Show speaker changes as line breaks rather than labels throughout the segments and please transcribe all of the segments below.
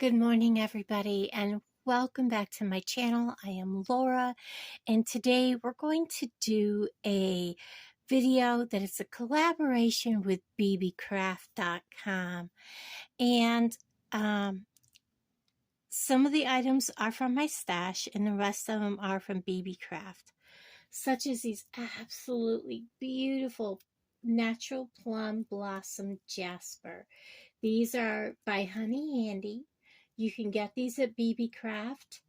Good morning, everybody, and welcome back to my channel. I am Laura, and today we're going to do a video that is a collaboration with Beebeecraft.com. And some of the items are from my stash, and the rest of them are from Beebeecraft, such as these absolutely beautiful natural plum blossom Jasper. These are by Honeyhandy. You can get these at Beebeecraft.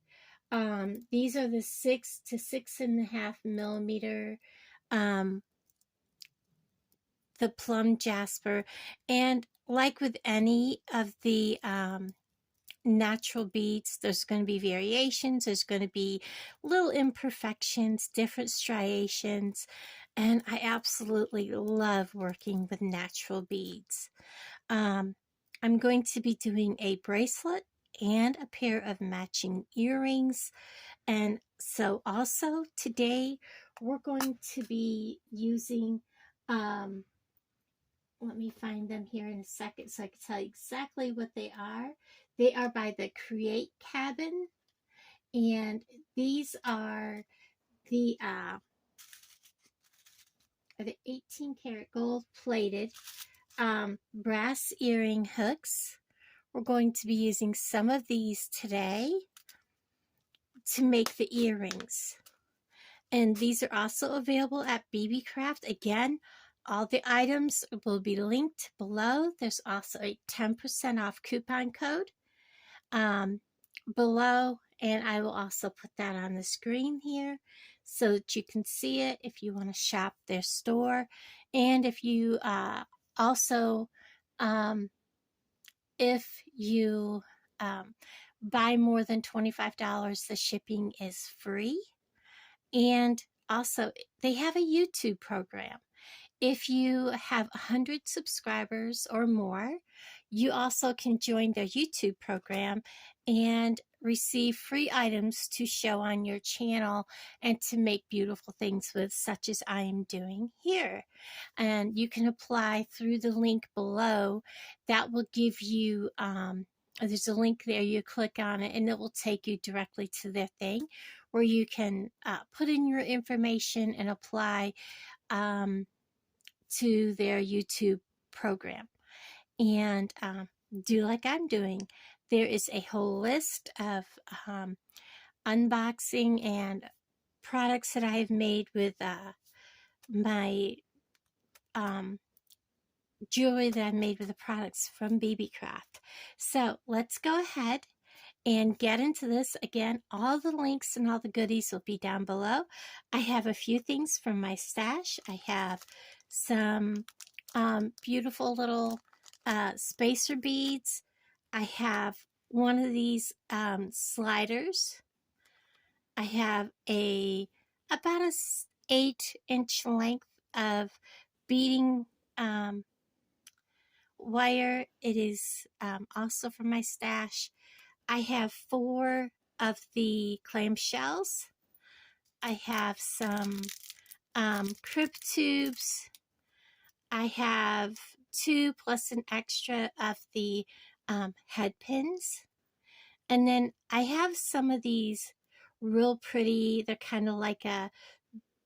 These are the 6 to 6.5 millimeter, the Plum Jasper. And like with any of the natural beads, there's going to be variations. There's going to be little imperfections, different striations. And I absolutely love working with natural beads. I'm going to be doing a bracelet and a pair of matching earrings. And so also today we're going to be using, let me find them here in a second so I can tell you exactly what they are. They are by the Creatcabin, and these are the 18 karat gold plated brass earring hooks. We're going to be using some of these today to make the earrings. And these are also available at Beebeecraft. Again, all the items will be linked below. There's also a 10% off coupon code below, and I will also put that on the screen here so that you can see it if you want to shop their store. And if you also if you buy more than $25, the shipping is free. And also, they have a YouTube program. If you have 100 subscribers or more, you also can join their YouTube program and receive free items to show on your channel and to make beautiful things with, such as I am doing here. And you can apply through the link below. That will give you, there's a link there, you click on it and it will take you directly to their thing where you can put in your information and apply to their YouTube program. And do like I'm doing. There is a whole list of unboxing and products that I have made with my jewelry that I made with the products from Beebeecraft. So let's go ahead and get into this. Again, all the links and all the goodies will be down below. I have a few things from my stash. I have some beautiful little spacer beads. I have one of these sliders. I have about a 8-inch length of beading wire. It is also from my stash. I have 4 of the clamshells. I have some crib tubes. I have 2 plus an extra of the head pins. And then I have some of these real pretty, they're kind of like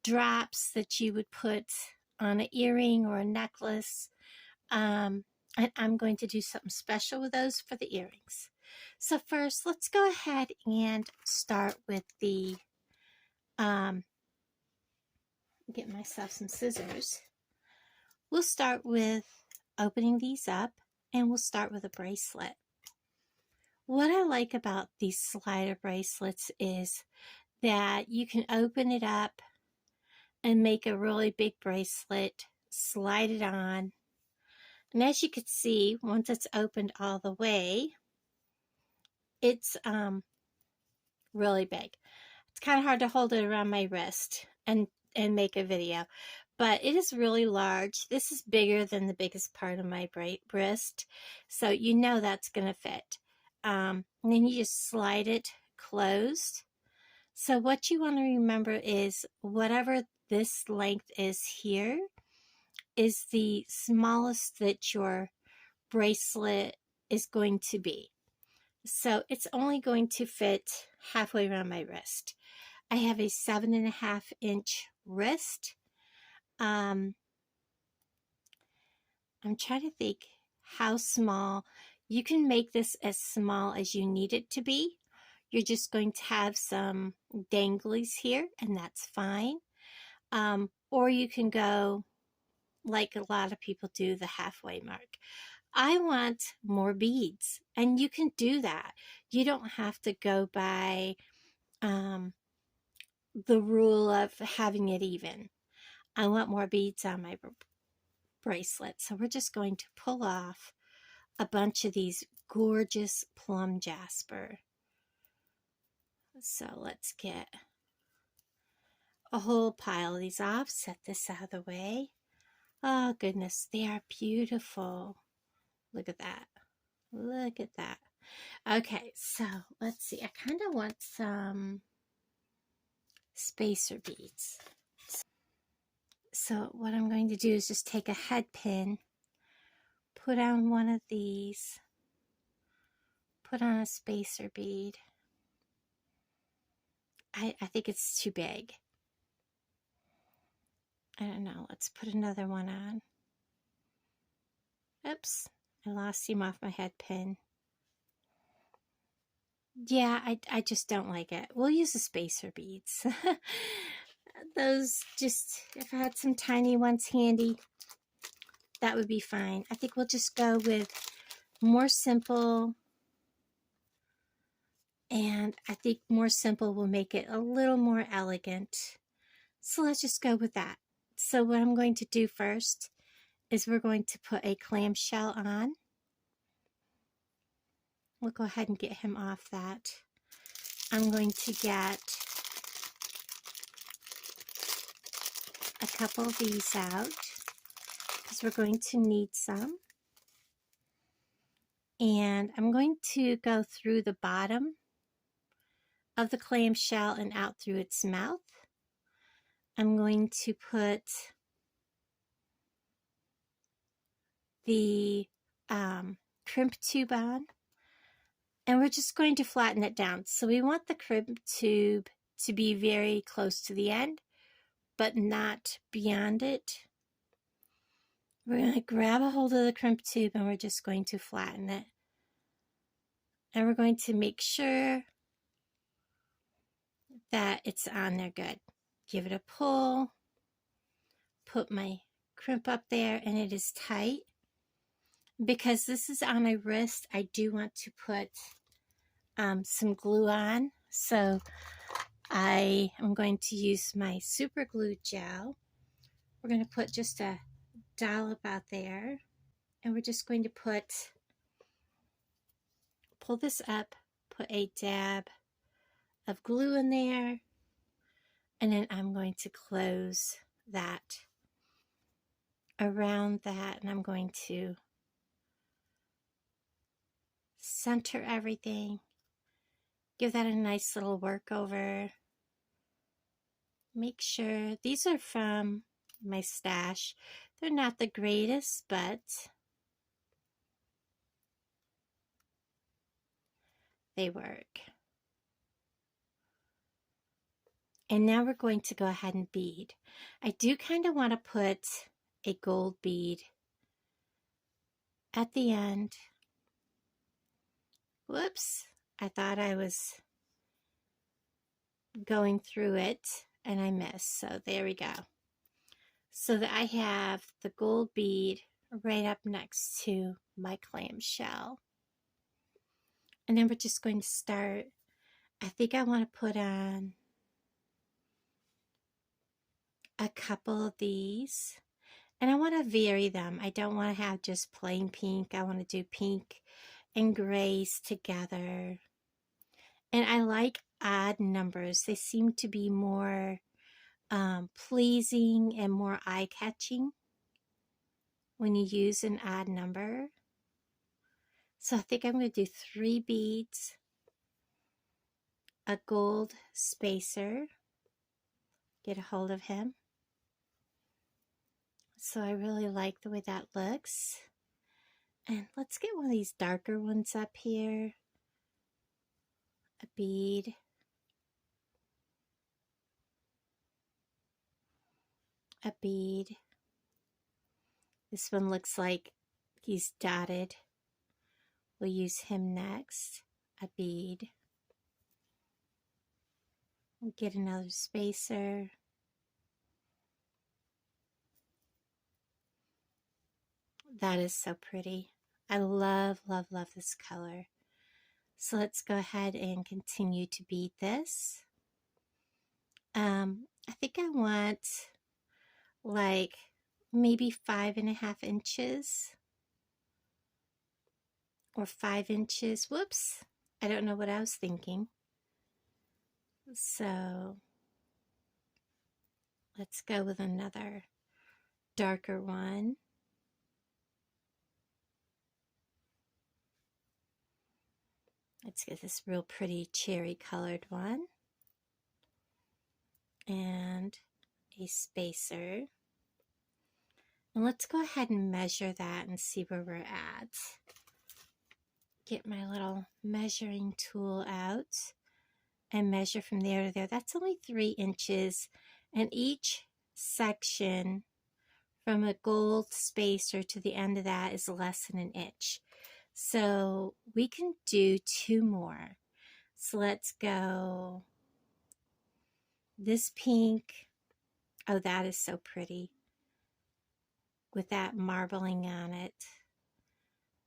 drops that you would put on an earring or a necklace. And I'm going to do something special with those for the earrings. So first, let's go ahead and start with the, get myself some scissors. We'll start with opening these up, and we'll start with a bracelet. What I like about these slider bracelets is that you can open it up and make a really big bracelet, slide it on. And as you can see, once it's opened all the way, it's really big. It's kind of hard to hold it around my wrist and make a video, but it is really large. This is bigger than the biggest part of my wrist, so you know that's going to fit. And then you just slide it closed. So what you want to remember is whatever this length is here is the smallest that your bracelet is going to be. So it's only going to fit halfway around my wrist. I have a 7.5-inch wrist. I'm trying to think how small. You can make this as small as you need it to be. You're just going to have some danglies here, and that's fine. Or you can go like a lot of people do, the halfway mark. I want more beads, and you can do that. You don't have to go by the rule of having it even. I want more beads on my bracelet, so we're just going to pull off a bunch of these gorgeous plum jasper. So let's get a whole pile of these off, set this out of the way. Oh goodness, they are beautiful. Look at that. Look at that. Okay, so let's see. I kind of want some spacer beads. So what I'm going to do is just take a head pin, put on one of these, put on a spacer bead. I think it's too big. I don't know. Let's put another one on. Oops, I lost him off my head pin. Yeah, I just don't like it. We'll use the spacer beads. Those just, if I had some tiny ones handy, that would be fine. I think we'll just go with more simple. And I think more simple will make it a little more elegant. So let's just go with that. So what I'm going to do first is we're going to put a clamshell on. We'll go ahead and get him off that. I'm going to get a couple of these out because we're going to need some. And I'm going to go through the bottom of the clamshell and out through its mouth. I'm going to put the crimp tube on, and we're just going to flatten it down. So we want the crimp tube to be very close to the end, but not beyond it. We're going to grab a hold of the crimp tube and we're just going to flatten it. And we're going to make sure that it's on there good. Give it a pull, put my crimp up there, and it is tight. Because this is on my wrist, I do want to put some glue on. So I am going to use my super glue gel. We're going to put just a dollop out there, and we're just going to pull this up, put a dab of glue in there, and then I'm going to close that around that, and I'm going to center everything, give that a nice little work over. Make sure these are from my stash. They're not the greatest, but they work. And now we're going to go ahead and bead. I do kind of want to put a gold bead at the end. Whoops, I thought I was going through it and I missed. So there we go. So that I have the gold bead right up next to my clamshell. And then we're just going to start. I think I want to put on a couple of these. And I want to vary them. I don't want to have just plain pink. I want to do pink and grays together. And I like odd numbers. They seem to be more pleasing and more eye-catching when you use an odd number. So I think I'm going to do 3 beads, a gold spacer, get a hold of him. So I really like the way that looks. And let's get one of these darker ones up here. a bead, a bead. This one looks like he's dotted. We'll use him next. A bead. We'll get another spacer. That is so pretty. I love, love, love this color. So let's go ahead and continue to bead this. I think I want like maybe 5.5 inches or 5 inches. Whoops, I don't know what I was thinking. So let's go with another darker one. Let's get this real pretty cherry colored one. And a spacer. And let's go ahead and measure that and see where we're at. Get my little measuring tool out and measure from there to there. That's only 3 inches, and each section from a gold spacer to the end of that is less than an inch. So we can do 2 more. So let's go this pink. Oh, that is so pretty with that marbling on it.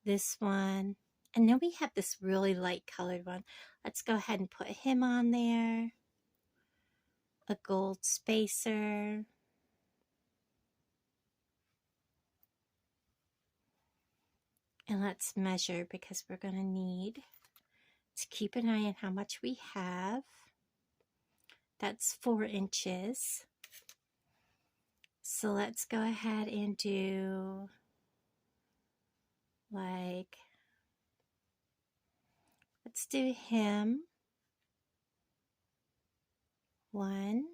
This one. And then we have this really light colored one. Let's go ahead and put him on there. A gold spacer. And let's measure because we're going to need to keep an eye on how much we have. That's 4 inches. So let's go ahead and do like, let's do him. 1.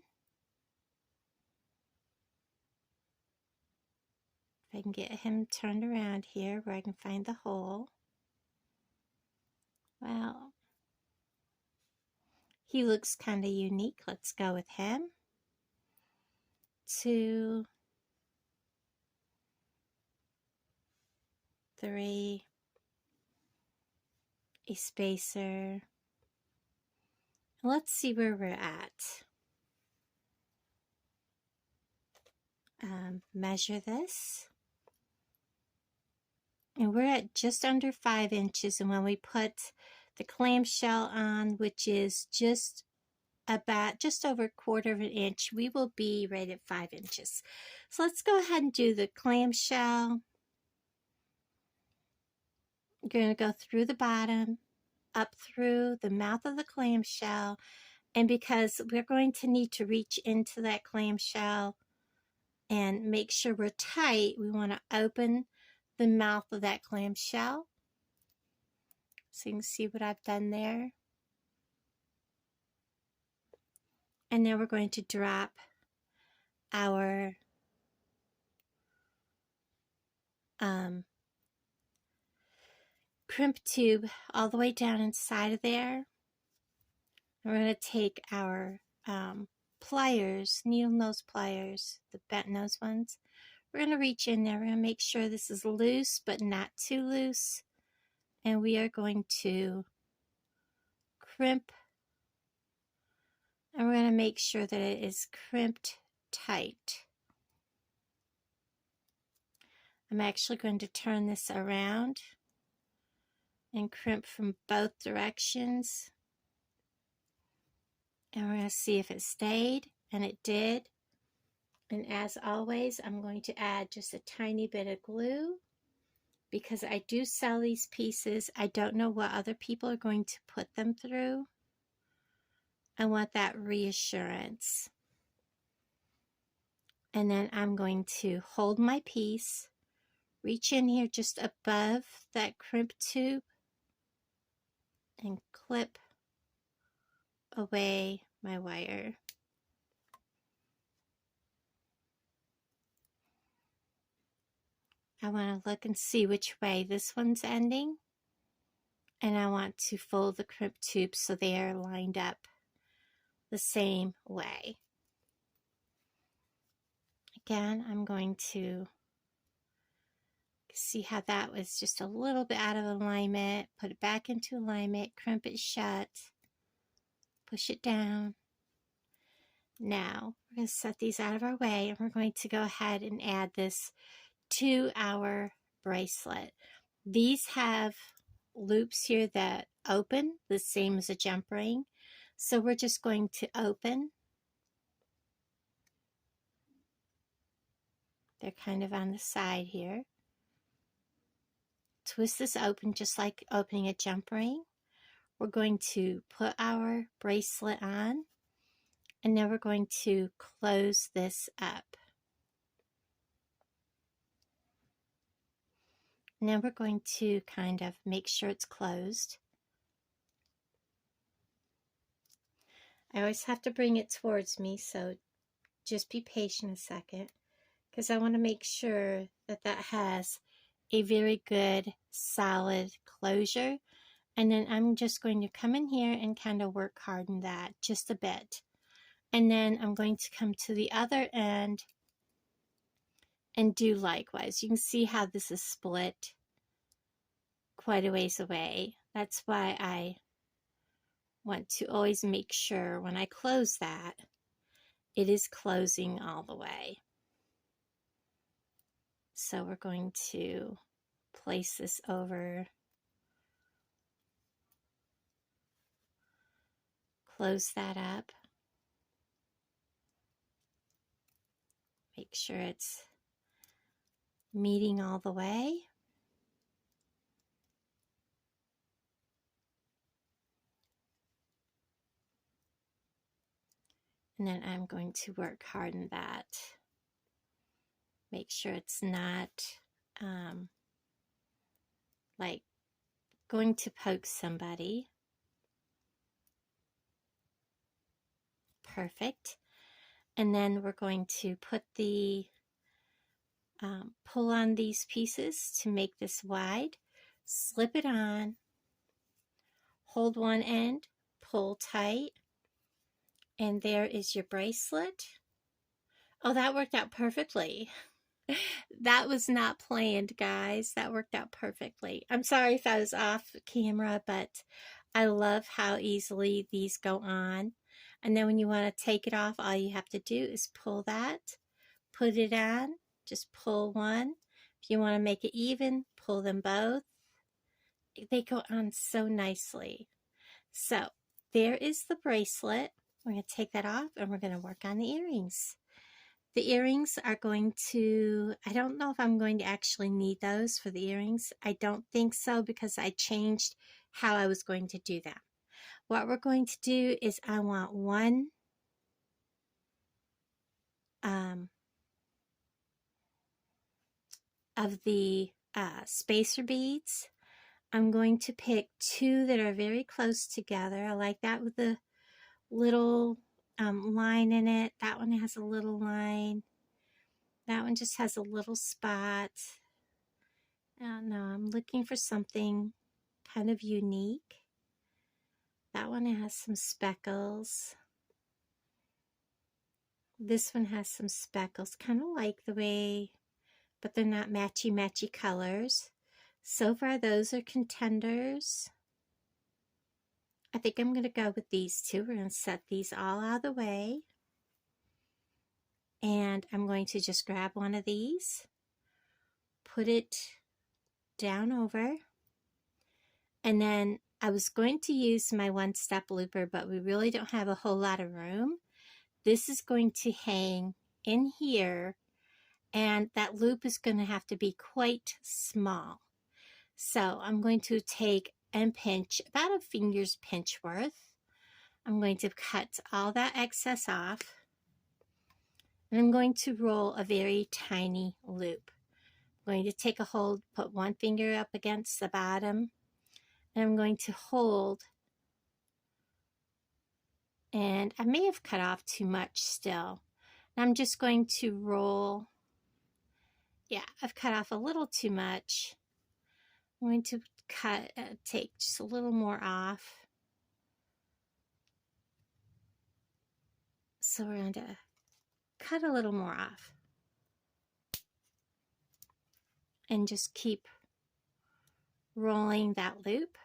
If I can get him turned around here where I can find the hole. Well, he looks kind of unique. Let's go with him. 2, 3, a spacer. Let's see where we're at. Measure this. And we're at just under 5 inches. And when we put the clamshell on, which is just over 1/4 of an inch, we will be right at 5 inches. So let's go ahead and do the clamshell. You're going to go through the bottom, up through the mouth of the clamshell. And because we're going to need to reach into that clamshell and make sure we're tight, we want to open the mouth of that clamshell. So you can see what I've done there. And now we're going to drop our crimp tube all the way down inside of there. And we're going to take our pliers, needle nose pliers, the bent nose ones. We're going to reach in there. We're going to make sure this is loose but not too loose. And we are going to crimp. And we're going to make sure that it is crimped tight. I'm actually going to turn this around and crimp from both directions. And we're going to see if it stayed, and it did. And as always, I'm going to add just a tiny bit of glue because I do sell these pieces. I don't know what other people are going to put them through. I want that reassurance. And then I'm going to hold my piece, reach in here just above that crimp tube, and clip away my wire. I want to look and see which way this one's ending. and I want to fold the crimp tubes so they are lined up the same way. Again, I'm going to see how that was just a little bit out of alignment. Put it back into alignment, crimp it shut, push it down. Now, we're going to set these out of our way, and we're going to go ahead and add this to our bracelet. These have loops here that open, the same as a jump ring. So we're just going to open. They're kind of on the side here. Twist this open just like opening a jump ring. We're going to put our bracelet on, and then we're going to close this up. And then we're going to kind of make sure it's closed. I always have to bring it towards me, so just be patient a second, because I want to make sure that that has a very good solid closure. And then I'm just going to come in here and kind of work hard on that just a bit. And then I'm going to come to the other end and do likewise. You can see how this is split quite a ways away. That's why I want to always make sure when I close that, it is closing all the way. So we're going to place this over, close that up, make sure it's meeting all the way. And then I'm going to work hard on that. Make sure it's not like going to poke somebody. Perfect. And then we're going to put the pull on these pieces to make this wide. Slip it on. Hold one end. Pull tight. And there is your bracelet. Oh, that worked out perfectly. That was not planned, guys. That worked out perfectly. I'm sorry if I was off camera, but I love how easily these go on. And then when you want to take it off, all you have to do is pull that, put it on, just pull one. If you want to make it even, pull them both. They go on so nicely. So there is the bracelet. We're going to take that off and we're going to work on the earrings. The earrings are going to, I don't know if I'm going to actually need those for the earrings. I don't think so, because I changed how I was going to do them. What we're going to do is I want one of the spacer beads. I'm going to pick two that are very close together. I like that with the little line in it. That one has a little line. That one just has a little spot. I don't know. I'm looking for something kind of unique. That one has some speckles. This one has some speckles. Kind of like the way, but they're not matchy-matchy colors. So far, those are contenders. I think I'm going to go with these two. We're going to set these all out of the way. And I'm going to just grab one of these, put it down over, and then I was going to use my one-step looper, but we really don't have a whole lot of room. This is going to hang in here, and that loop is going to have to be quite small. So I'm going to take and pinch about a finger's pinch worth. I'm going to cut all that excess off, and I'm going to roll a very tiny loop. I'm going to take a hold, put one finger up against the bottom, and I'm going to hold, and I may have cut off too much still. I'm just going to roll. Yeah, I've cut off a little too much. I'm going to cut, take just a little more off. So we're going to cut a little more off. And just keep rolling that loop.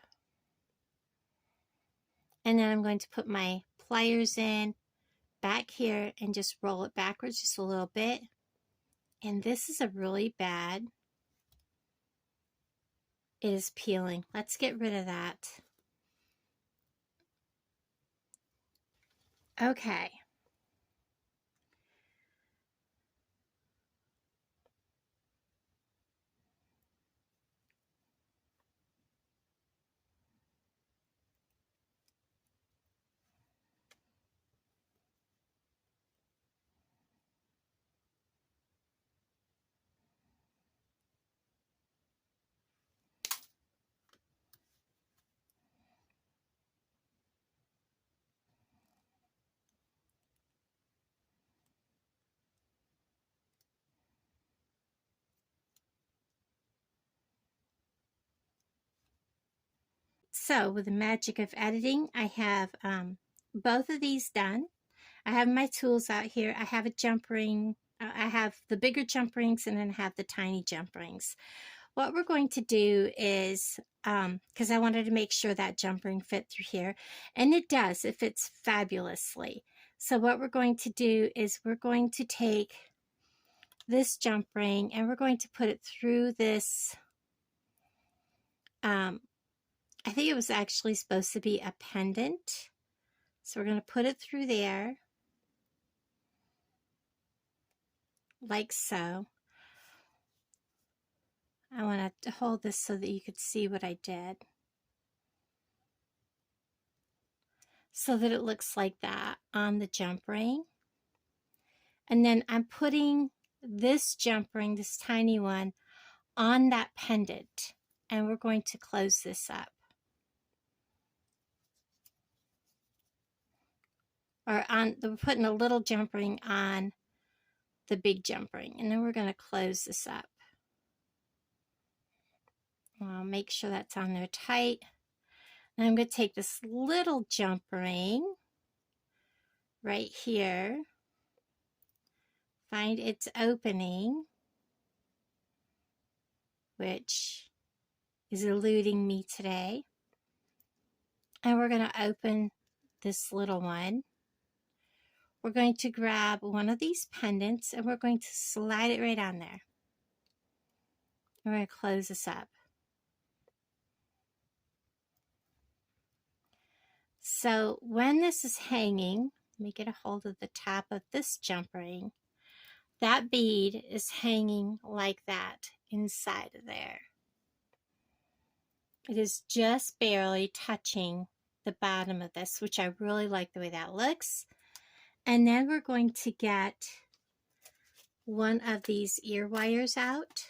And then I'm going to put my pliers in back here and just roll it backwards just a little bit. And this is a really bad. It is peeling. Let's get rid of that. Okay. So with the magic of editing, I have both of these done. I have my tools out here. I have a jump ring. I have the bigger jump rings and then I have the tiny jump rings. What we're going to do is, because I wanted to make sure that jump ring fit through here, and it does, it fits fabulously. So what we're going to do is we're going to take this jump ring and we're going to put it through this, I think it was actually supposed to be a pendant. So we're going to put it through there, like so. I want to hold this so that you could see what I did. So that it looks like that on the jump ring. And then I'm putting this jump ring, this tiny one, on that pendant. And we're going to close this up. Or we're putting a little jump ring on the big jump ring. And then we're going to close this up. I'll make sure that's on there tight. And I'm going to take this little jump ring right here, find its opening, which is eluding me today. And we're going to open this little one. We're going to grab one of these pendants and we're going to slide it right on there. We're going to close this up. So when this is hanging, let me get a hold of the top of this jump ring. That bead is hanging like that inside of there. It is just barely touching the bottom of this, which I really like the way that looks. And then we're going to get one of these ear wires out.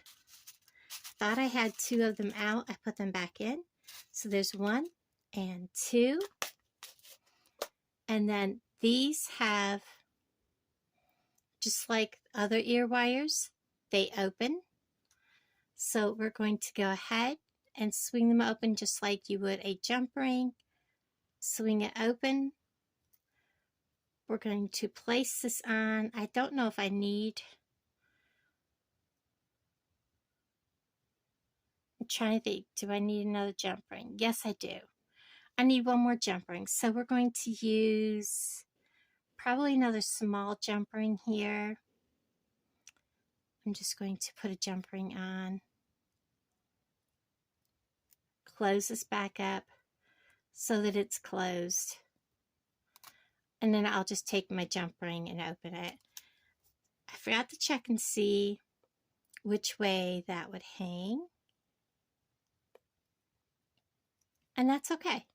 Thought I had two of them out. I put them back in. So there's one and two. And then these have, just like other ear wires, they open. So we're going to go ahead and swing them open just like you would a jump ring. Swing it open. We're going to place this on. I don't know if I need, I'm trying to think, do I need another jump ring? Yes, I do. I need one more jump ring. So we're going to use probably another small jump ring here. I'm just going to put a jump ring on. Close this back up so that it's closed. And then I'll just take my jump ring and open it. I forgot to check and see which way that would hang. And that's okay.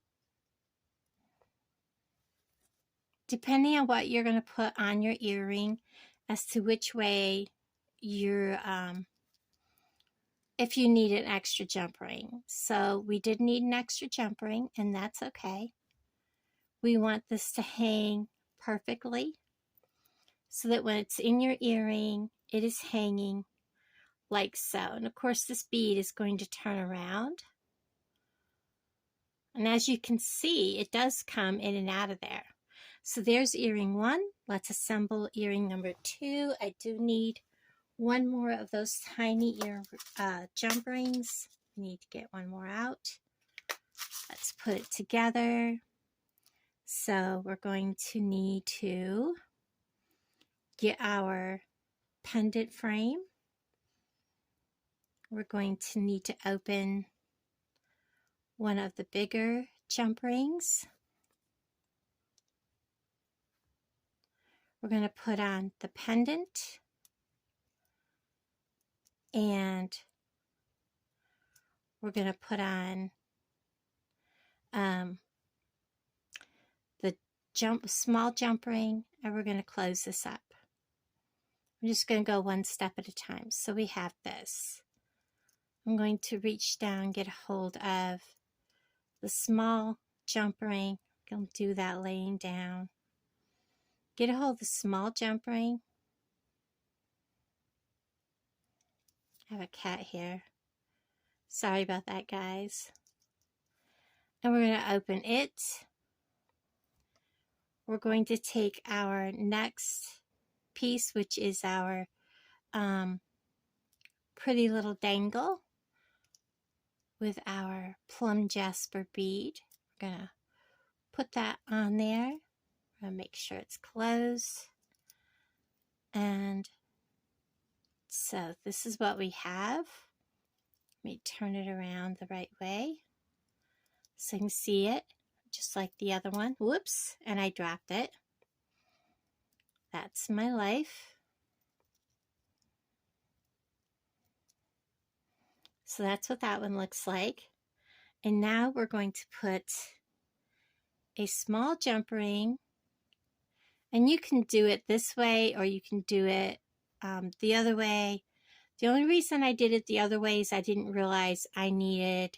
Depending on what you're going to put on your earring as to which way you're, if you need an extra jump ring. So we did need an extra jump ring, and that's okay. We want this to hang perfectly so that when it's in your earring, it is hanging like so. And of course, this bead is going to turn around. And as you can see, it does come in and out of there. So there's earring 1. Let's assemble earring number 2. I do need one more of those tiny jump rings. I need to get one more out. Let's put it together. So we're going to need to get our pendant frame. We're going to need to open one of the bigger jump rings. We're going to put on the pendant, and we're going to put on the small jump ring, and we're going to close this up. I'm just going to go one step at a time. So we have this. I'm going to reach down, get a hold of the small jump ring. I'm going to do that laying down. Get a hold of the small jump ring. I have a cat here. Sorry about that, guys. And we're going to open it. We're going to take our next piece, which is our pretty little dangle with our Plum Jasper bead. We're going to put that on there. We're going to make sure it's closed. And so this is what we have. Let me turn it around the right way so you can see it, just like the other one. Whoops, and I dropped it. That's my life. So that's what that one looks like. And now we're going to put a small jump ring, and you can do it this way or you can do it the other way. The only reason I did it the other way is I didn't realize I needed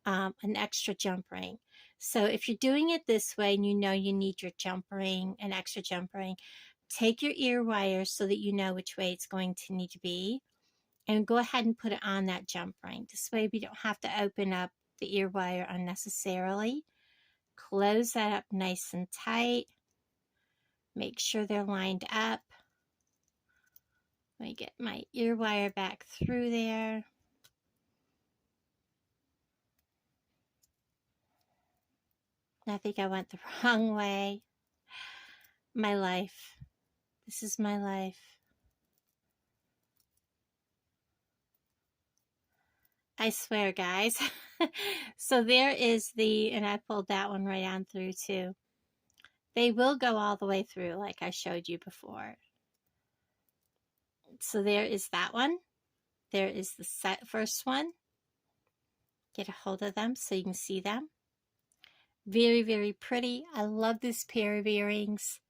an extra jump ring. So if you're doing it this way and you know you need your jump ring, an extra jump ring, take your ear wire so that you know which way it's going to need to be, and go ahead and put it on that jump ring. This way we don't have to open up the ear wire unnecessarily. Close that up nice and tight. Make sure they're lined up. Let me get my ear wire back through there. I think I went the wrong way. My life. This is my life. I swear, guys. So there is and I pulled that one right on through too. They will go all the way through like I showed you before. So there is that one. There is the first one. Get a hold of them so you can see them. Very, very pretty. I love this pair of earrings.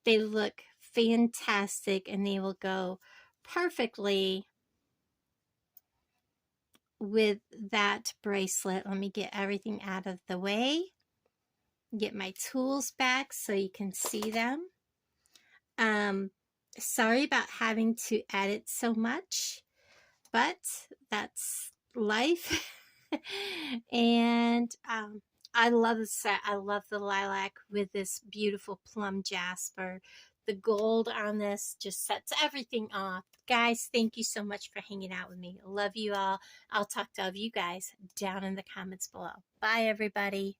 They look fantastic and they will go perfectly with that bracelet. Let me get everything out of the way. Get my tools back so you can see them. Sorry about having to edit so much, but that's life. And I love the set. I love the lilac with this beautiful plum jasper. The gold on this just sets everything off. Guys, thank you so much for hanging out with me. Love you all. I'll talk to all of you guys down in the comments below. Bye, everybody.